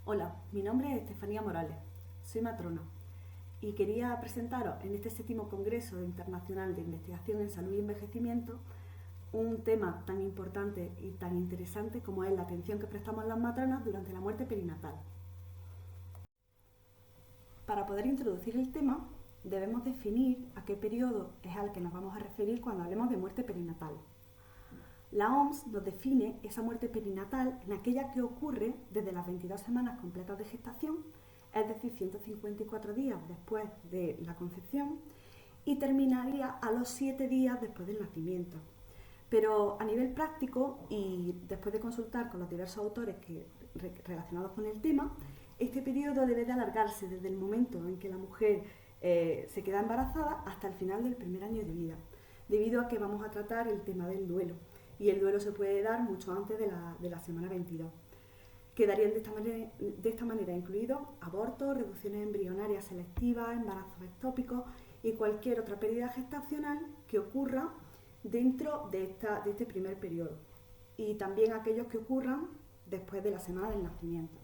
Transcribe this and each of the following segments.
Hola, mi nombre es Estefanía Morales, soy matrona y quería presentaros en este 7º Congreso Internacional de Investigación en Salud y Envejecimiento un tema tan importante y tan interesante como es la atención que prestamos las matronas durante la muerte perinatal. Para poder introducir el tema, debemos definir a qué periodo es al que nos vamos a referir cuando hablemos de muerte perinatal. La OMS nos define esa muerte perinatal en aquella que ocurre desde las 22 semanas completas de gestación, es decir, 154 días después de la concepción, y terminaría a los 7 días después del nacimiento. Pero a nivel práctico, y después de consultar con los diversos autores relacionados con el tema, este periodo debe de alargarse desde el momento en que la mujer se queda embarazada hasta el final del primer año de vida, debido a que vamos a tratar el tema del duelo, y el duelo se puede dar mucho antes de la semana 22. Quedarían de esta manera incluidos abortos, reducciones embrionarias selectivas, embarazos ectópicos y cualquier otra pérdida gestacional que ocurra dentro de este primer periodo, y también aquellos que ocurran después de la semana del nacimiento.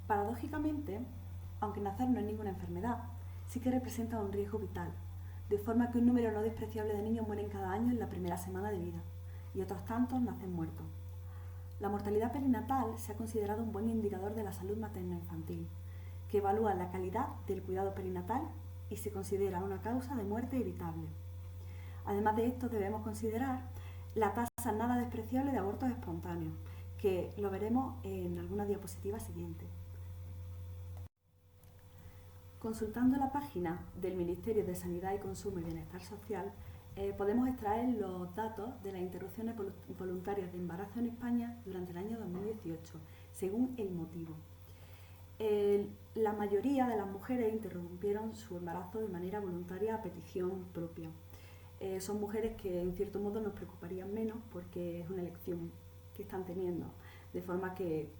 Paradójicamente, aunque nacer no es ninguna enfermedad, sí que representa un riesgo vital, de forma que un número no despreciable de niños mueren cada año en la primera semana de vida, y otros tantos nacen muertos. La mortalidad perinatal se ha considerado un buen indicador de la salud materno-infantil, que evalúa la calidad del cuidado perinatal y se considera una causa de muerte evitable. Además de esto, debemos considerar la tasa nada despreciable de abortos espontáneos, que lo veremos en alguna diapositiva siguiente. Consultando la página del Ministerio de Sanidad y Consumo y Bienestar Social, podemos extraer los datos de las interrupciones voluntarias de embarazo en España durante el año 2018, según el motivo. La mayoría de las mujeres interrumpieron su embarazo de manera voluntaria a petición propia. Son mujeres que en cierto modo nos preocuparían menos porque es una elección que están teniendo, de forma que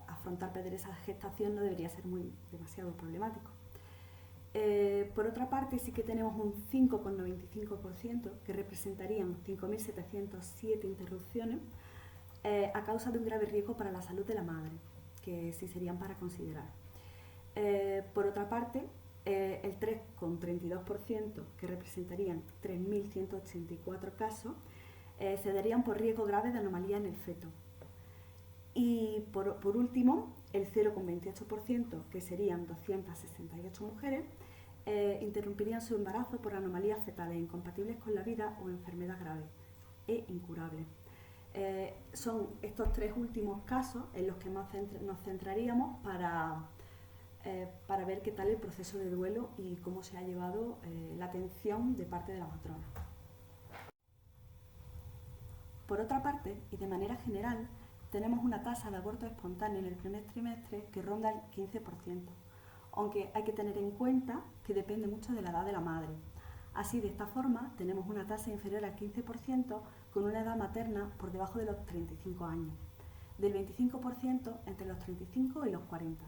afrontar perder esa gestación no debería ser demasiado problemático. Por otra parte, sí que tenemos un 5,95%, que representarían 5.707 interrupciones a causa de un grave riesgo para la salud de la madre, que sí serían para considerar. Por otra parte, el 3,32%, que representarían 3.184 casos, se darían por riesgo grave de anomalía en el feto. Y por último, el 0,28%, que serían 268 mujeres, interrumpirían su embarazo por anomalías fetales incompatibles con la vida o enfermedad grave e incurable. Son estos tres últimos casos en los que nos centraríamos para ver qué tal el proceso de duelo y cómo se ha llevado la atención de parte de la matrona. Por otra parte, y de manera general, tenemos una tasa de aborto espontáneo en el primer trimestre que ronda el 15%, aunque hay que tener en cuenta que depende mucho de la edad de la madre. Así, de esta forma, tenemos una tasa inferior al 15% con una edad materna por debajo de los 35 años, del 25% entre los 35 y los 40,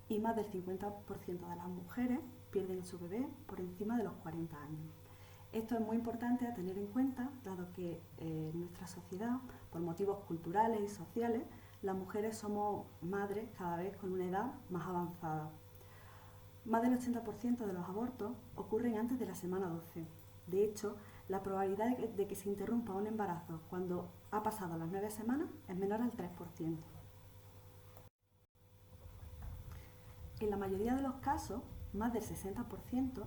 y más del 50% de las mujeres pierden su bebé por encima de los 40 años. Esto es muy importante a tener en cuenta, dado que en nuestra sociedad, por motivos culturales y sociales, las mujeres somos madres cada vez con una edad más avanzada. Más del 80% de los abortos ocurren antes de la semana 12. De hecho, la probabilidad de que se interrumpa un embarazo cuando ha pasado las 9 semanas es menor al 3%. En la mayoría de los casos, más del 60%,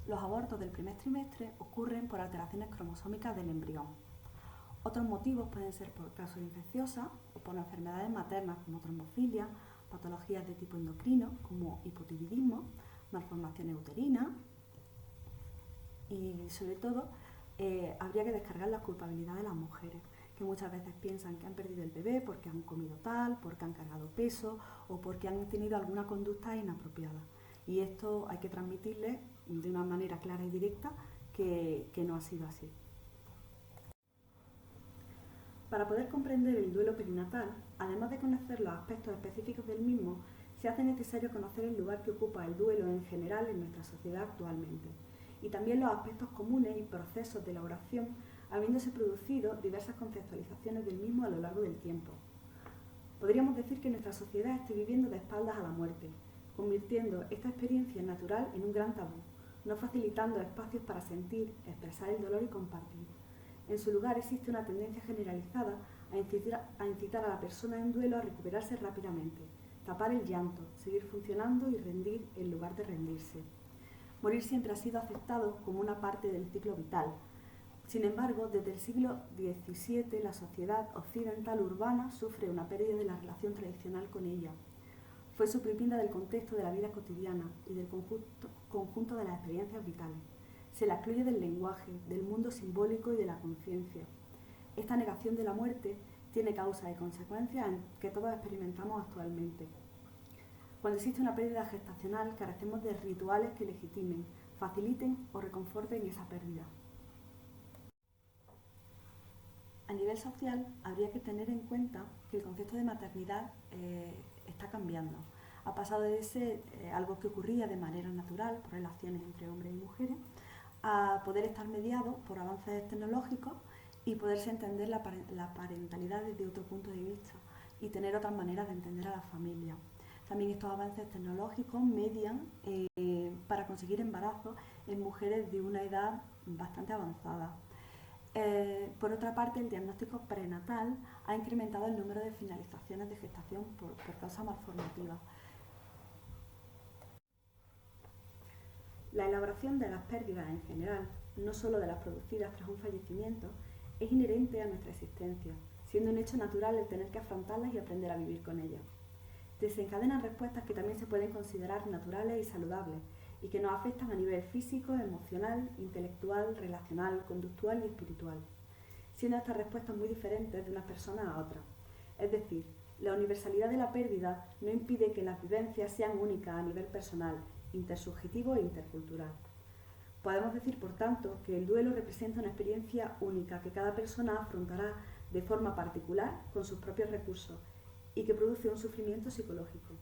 los abortos del primer trimestre ocurren por alteraciones cromosómicas del embrión. Otros motivos pueden ser por causas infecciosas o por enfermedades maternas como trombofilia, patologías de tipo endocrino como hipotiroidismo, malformaciones uterinas y, sobre todo, habría que descargar la culpabilidad de las mujeres, que muchas veces piensan que han perdido el bebé porque han comido tal, porque han cargado peso o porque han tenido alguna conducta inapropiada. Y esto hay que transmitirles de una manera clara y directa que no ha sido así. Para poder comprender el duelo perinatal, además de conocer los aspectos específicos del mismo, se hace necesario conocer el lugar que ocupa el duelo en general en nuestra sociedad actualmente, y también los aspectos comunes y procesos de elaboración, habiéndose producido diversas conceptualizaciones del mismo a lo largo del tiempo. Podríamos decir que nuestra sociedad esté viviendo de espaldas a la muerte, convirtiendo esta experiencia natural en un gran tabú, no facilitando espacios para sentir, expresar el dolor y compartir. En su lugar existe una tendencia generalizada a incitar a la persona en duelo a recuperarse rápidamente, tapar el llanto, seguir funcionando y rendir en lugar de rendirse. Morir siempre ha sido aceptado como una parte del ciclo vital. Sin embargo, desde el siglo XVII la sociedad occidental urbana sufre una pérdida de la relación tradicional con ella. Fue suprimida del contexto de la vida cotidiana y del conjunto de las experiencias vitales. Se la excluye del lenguaje, del mundo simbólico y de la conciencia. Esta negación de la muerte tiene causas y consecuencias que todos experimentamos actualmente. Cuando existe una pérdida gestacional, carecemos de rituales que legitimen, faciliten o reconforten esa pérdida. A nivel social, habría que tener en cuenta que el concepto de maternidad está cambiando. Ha pasado de ser algo que ocurría de manera natural, por relaciones entre hombres y mujeres, a poder estar mediado por avances tecnológicos y poderse entender la parentalidad desde otro punto de vista y tener otras maneras de entender a la familia. También estos avances tecnológicos median para conseguir embarazos en mujeres de una edad bastante avanzada. Por otra parte, el diagnóstico prenatal ha incrementado el número de finalizaciones de gestación por causas malformativas. La elaboración de las pérdidas en general, no solo de las producidas tras un fallecimiento, es inherente a nuestra existencia, siendo un hecho natural el tener que afrontarlas y aprender a vivir con ellas. Desencadenan respuestas que también se pueden considerar naturales y saludables y que nos afectan a nivel físico, emocional, intelectual, relacional, conductual y espiritual, siendo estas respuestas muy diferentes de una persona a otra. Es decir, la universalidad de la pérdida no impide que las vivencias sean únicas a nivel personal, intersubjetivo e intercultural. Podemos decir, por tanto, que el duelo representa una experiencia única que cada persona afrontará de forma particular con sus propios recursos y que produce un sufrimiento psicológico.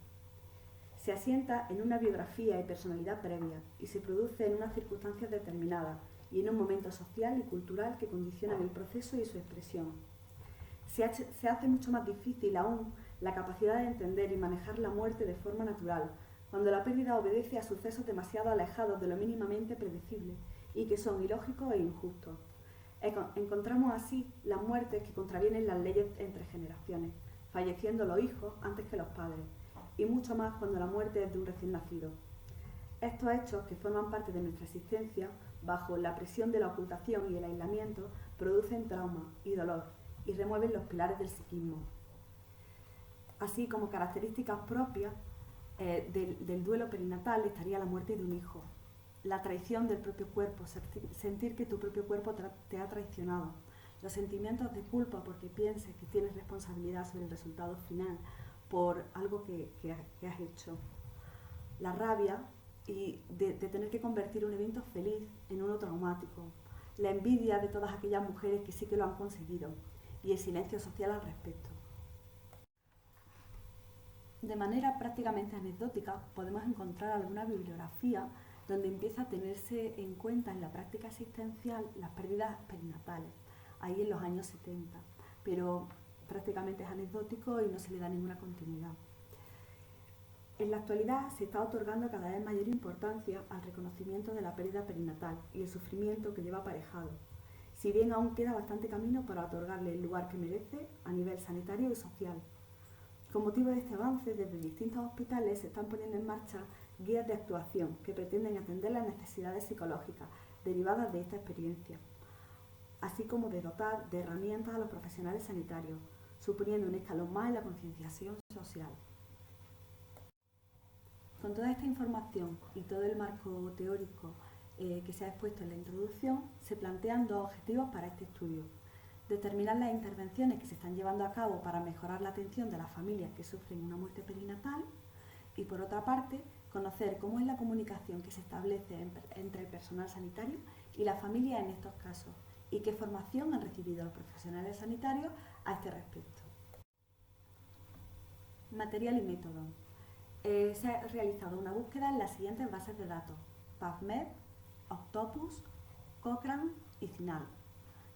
Se asienta en una biografía y personalidad previa y se produce en unas circunstancias determinadas y en un momento social y cultural que condicionan el proceso y su expresión. Se hace mucho más difícil aún la capacidad de entender y manejar la muerte de forma natural, cuando la pérdida obedece a sucesos demasiado alejados de lo mínimamente predecible y que son ilógicos e injustos. Encontramos así las muertes que contravienen las leyes entre generaciones, falleciendo los hijos antes que los padres, y mucho más cuando la muerte es de un recién nacido. Estos hechos, que forman parte de nuestra existencia, bajo la presión de la ocultación y el aislamiento, producen trauma y dolor y remueven los pilares del psiquismo. Así como características propias del duelo perinatal estaría la muerte de un hijo, la traición del propio cuerpo, sentir que tu propio cuerpo te ha traicionado, los sentimientos de culpa porque pienses que tienes responsabilidad sobre el resultado final por algo que has hecho, la rabia y de tener que convertir un evento feliz en uno traumático, la envidia de todas aquellas mujeres que sí que lo han conseguido y el silencio social al respecto. De manera prácticamente anecdótica podemos encontrar alguna bibliografía donde empieza a tenerse en cuenta en la práctica asistencial las pérdidas perinatales, ahí en los años 70, pero prácticamente es anecdótico y no se le da ninguna continuidad. En la actualidad se está otorgando cada vez mayor importancia al reconocimiento de la pérdida perinatal y el sufrimiento que lleva aparejado, si bien aún queda bastante camino para otorgarle el lugar que merece a nivel sanitario y social. Con motivo de este avance, desde distintos hospitales se están poniendo en marcha guías de actuación que pretenden atender las necesidades psicológicas derivadas de esta experiencia, así como de dotar de herramientas a los profesionales sanitarios, suponiendo un escalón más en la concienciación social. Con toda esta información y todo el marco teórico que se ha expuesto en la introducción, se plantean dos objetivos para este estudio: determinar las intervenciones que se están llevando a cabo para mejorar la atención de las familias que sufren una muerte perinatal y, por otra parte, conocer cómo es la comunicación que se establece entre el personal sanitario y la familia en estos casos y qué formación han recibido los profesionales sanitarios a este respecto. Material y método. Se ha realizado una búsqueda en las siguientes bases de datos: PubMed, Octopus, Cochrane y CINAHL.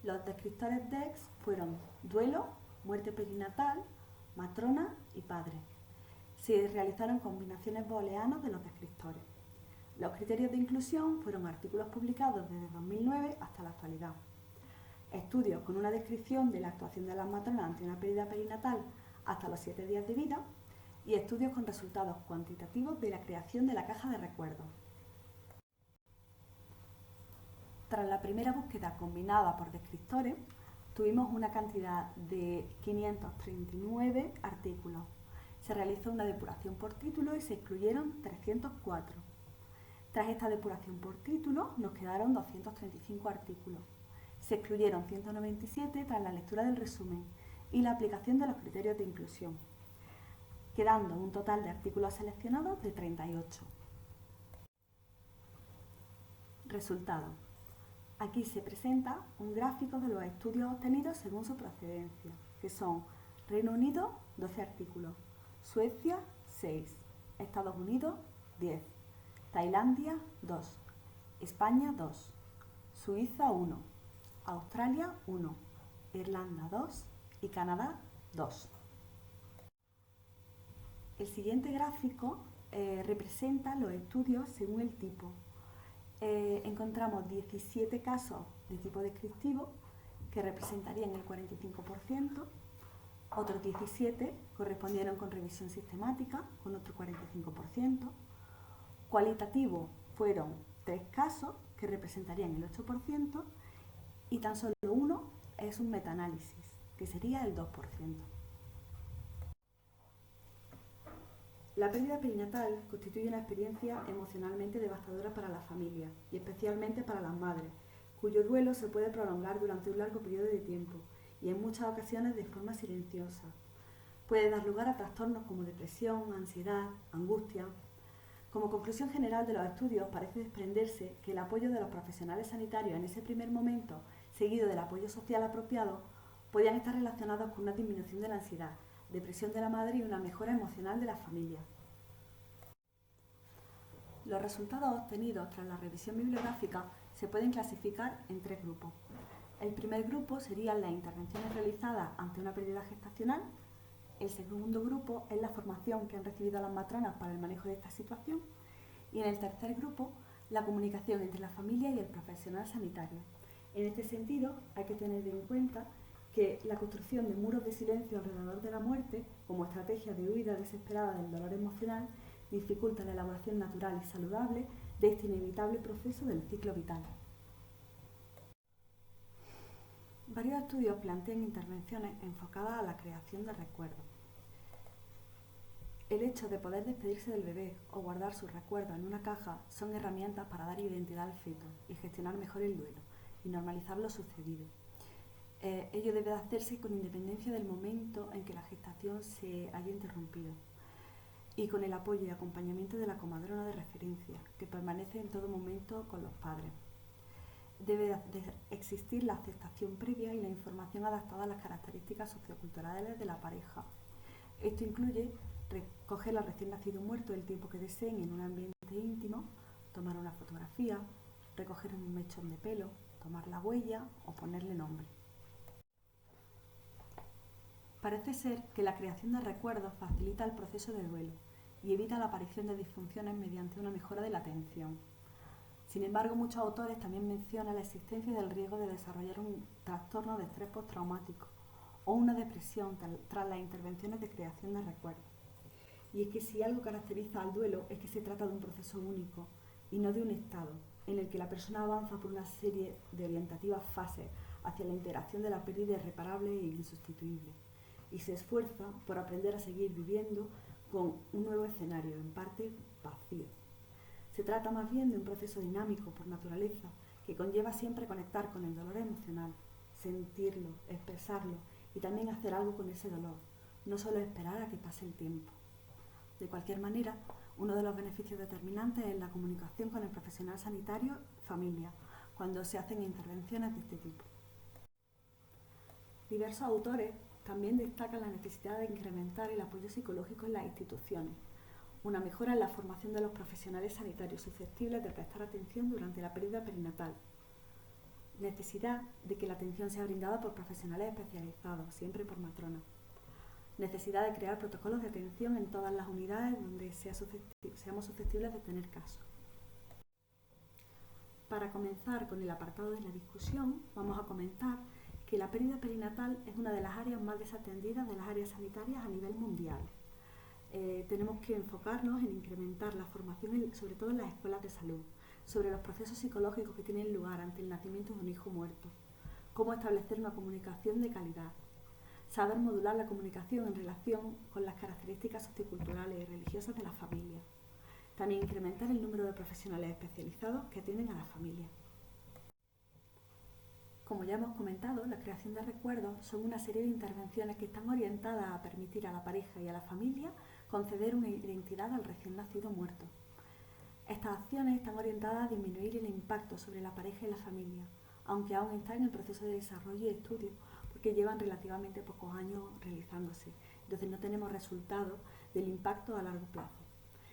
Los descriptores DEX fueron duelo, muerte perinatal, matrona y padre. Se realizaron combinaciones booleanas de los descriptores. Los criterios de inclusión fueron artículos publicados desde 2009 hasta la actualidad. Estudios con una descripción de la actuación de las matronas ante una pérdida perinatal hasta los 7 días de vida y estudios con resultados cuantitativos de la creación de la caja de recuerdos. Tras la primera búsqueda combinada por descriptores, tuvimos una cantidad de 539 artículos. Se realizó una depuración por título y se excluyeron 304. Tras esta depuración por título, nos quedaron 235 artículos. Se excluyeron 197 tras la lectura del resumen y la aplicación de los criterios de inclusión, quedando un total de artículos seleccionados de 38. Resultados. Aquí se presenta un gráfico de los estudios obtenidos según su procedencia, que son Reino Unido, 12 artículos, Suecia, 6, Estados Unidos, 10, Tailandia, 2, España, 2, Suiza, 1, Australia, 1, Irlanda, 2 y Canadá, 2. El siguiente gráfico representa los estudios según el tipo. Encontramos 17 casos de tipo descriptivo que representarían el 45%, otros 17 correspondieron con revisión sistemática con otro 45%, cualitativo fueron 3 casos que representarían el 8% y tan solo uno es un metaanálisis que sería el 2%. La pérdida perinatal constituye una experiencia emocionalmente devastadora para la familia y especialmente para las madres, cuyo duelo se puede prolongar durante un largo periodo de tiempo y en muchas ocasiones de forma silenciosa. Puede dar lugar a trastornos como depresión, ansiedad, angustia. Como conclusión general de los estudios parece desprenderse que el apoyo de los profesionales sanitarios en ese primer momento, seguido del apoyo social apropiado, podían estar relacionados con una disminución de la ansiedad, depresión de la madre y una mejora emocional de la familia. Los resultados obtenidos tras la revisión bibliográfica se pueden clasificar en 3 grupos. El primer grupo serían las intervenciones realizadas ante una pérdida gestacional. El segundo grupo es la formación que han recibido las matronas para el manejo de esta situación. Y en el tercer grupo, la comunicación entre la familia y el profesional sanitario. En este sentido, hay que tener en cuenta que la construcción de muros de silencio alrededor de la muerte, como estrategia de huida desesperada del dolor emocional, dificulta la elaboración natural y saludable de este inevitable proceso del ciclo vital. Varios estudios plantean intervenciones enfocadas a la creación de recuerdos. El hecho de poder despedirse del bebé o guardar sus recuerdos en una caja son herramientas para dar identidad al feto y gestionar mejor el duelo y normalizar lo sucedido. Ello debe hacerse con independencia del momento en que la gestación se haya interrumpido y con el apoyo y acompañamiento de la comadrona de referencia, que permanece en todo momento con los padres. Debe de existir la aceptación previa y la información adaptada a las características socioculturales de la pareja. Esto incluye recoger al recién nacido muerto el tiempo que deseen en un ambiente íntimo, tomar una fotografía, recoger un mechón de pelo, tomar la huella o ponerle nombre. Parece ser que la creación de recuerdos facilita el proceso de duelo y evita la aparición de disfunciones mediante una mejora de la atención. Sin embargo, muchos autores también mencionan la existencia del riesgo de desarrollar un trastorno de estrés postraumático o una depresión tras las intervenciones de creación de recuerdos. Y es que si algo caracteriza al duelo es que se trata de un proceso único y no de un estado en el que la persona avanza por una serie de orientativas fases hacia la integración de la pérdida irreparable e insustituible, y se esfuerza por aprender a seguir viviendo con un nuevo escenario, en parte vacío. Se trata más bien de un proceso dinámico por naturaleza que conlleva siempre conectar con el dolor emocional, sentirlo, expresarlo y también hacer algo con ese dolor, no solo esperar a que pase el tiempo. De cualquier manera, uno de los beneficios determinantes es la comunicación con el profesional sanitario familia, cuando se hacen intervenciones de este tipo. Diversos autores también destacan la necesidad de incrementar el apoyo psicológico en las instituciones, una mejora en la formación de los profesionales sanitarios susceptibles de prestar atención durante la pérdida perinatal, necesidad de que la atención sea brindada por profesionales especializados, siempre por matronas, necesidad de crear protocolos de atención en todas las unidades donde seamos susceptibles de tener casos. Para comenzar con el apartado de la discusión, vamos a comentar que la pérdida perinatal es una de las áreas más desatendidas de las áreas sanitarias a nivel mundial. Tenemos que enfocarnos en incrementar la formación, sobre todo en las escuelas de salud, sobre los procesos psicológicos que tienen lugar ante el nacimiento de un hijo muerto, cómo establecer una comunicación de calidad, saber modular la comunicación en relación con las características socioculturales y religiosas de la familia. También incrementar el número de profesionales especializados que atienden a la familia. Como ya hemos comentado, la creación de recuerdos son una serie de intervenciones que están orientadas a permitir a la pareja y a la familia conceder una identidad al recién nacido muerto. Estas acciones están orientadas a disminuir el impacto sobre la pareja y la familia, aunque aún están en el proceso de desarrollo y estudio, porque llevan relativamente pocos años realizándose, entonces no tenemos resultados del impacto a largo plazo.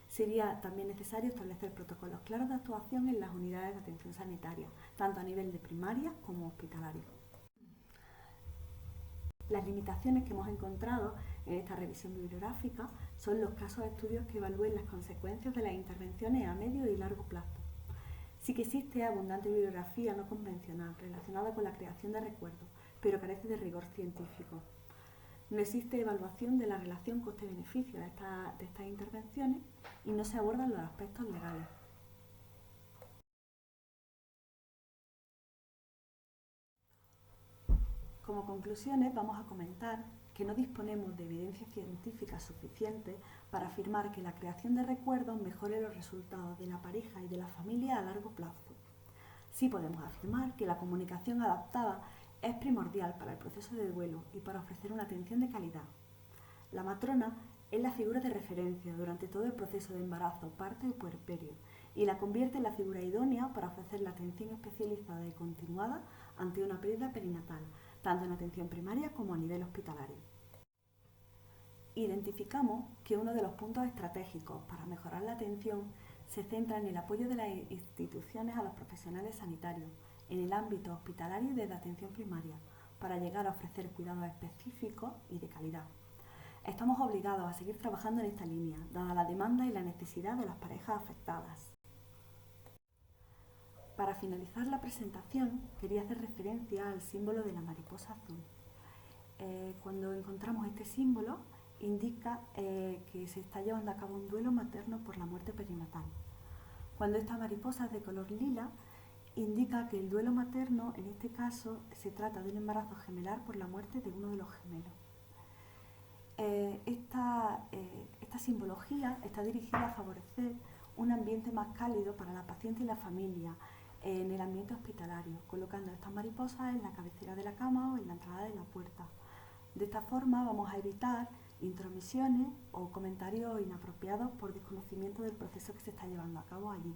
Sería también necesario establecer protocolos claros de actuación en las unidades de atención sanitaria, tanto a nivel de primaria como hospitalaria. Las limitaciones que hemos encontrado en esta revisión bibliográfica son los casos de estudios que evalúen las consecuencias de las intervenciones a medio y largo plazo. Sí que existe abundante bibliografía no convencional relacionada con la creación de recuerdos, pero carece de rigor científico. No existe evaluación de la relación coste-beneficio de estas intervenciones y no se abordan los aspectos legales. Como conclusiones vamos a comentar que no disponemos de evidencia científica suficiente para afirmar que la creación de recuerdos mejore los resultados de la pareja y de la familia a largo plazo. Sí podemos afirmar que la comunicación adaptada es primordial para el proceso de duelo y para ofrecer una atención de calidad. La matrona es la figura de referencia durante todo el proceso de embarazo, parto y puerperio y la convierte en la figura idónea para ofrecer la atención especializada y continuada ante una pérdida perinatal, tanto en atención primaria como a nivel hospitalario. Identificamos que uno de los puntos estratégicos para mejorar la atención se centra en el apoyo de las instituciones a los profesionales sanitarios en el ámbito hospitalario y de atención primaria, para llegar a ofrecer cuidados específicos y de calidad. Estamos obligados a seguir trabajando en esta línea, dada la demanda y la necesidad de las parejas afectadas. Para finalizar la presentación, quería hacer referencia al símbolo de la mariposa azul. Cuando encontramos este símbolo, indica que se está llevando a cabo un duelo materno por la muerte perinatal. Cuando esta mariposa es de color lila, indica que el duelo materno, en este caso, se trata de un embarazo gemelar por la muerte de uno de los gemelos. Esta simbología está dirigida a favorecer un ambiente más cálido para la paciente y la familia en el ambiente hospitalario, colocando estas mariposas en la cabecera de la cama o en la entrada de la puerta. De esta forma vamos a evitar intromisiones o comentarios inapropiados por desconocimiento del proceso que se está llevando a cabo allí.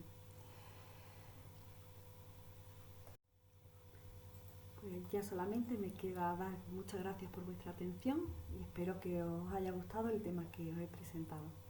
Pues ya solamente me queda dar muchas gracias por vuestra atención y espero que os haya gustado el tema que os he presentado.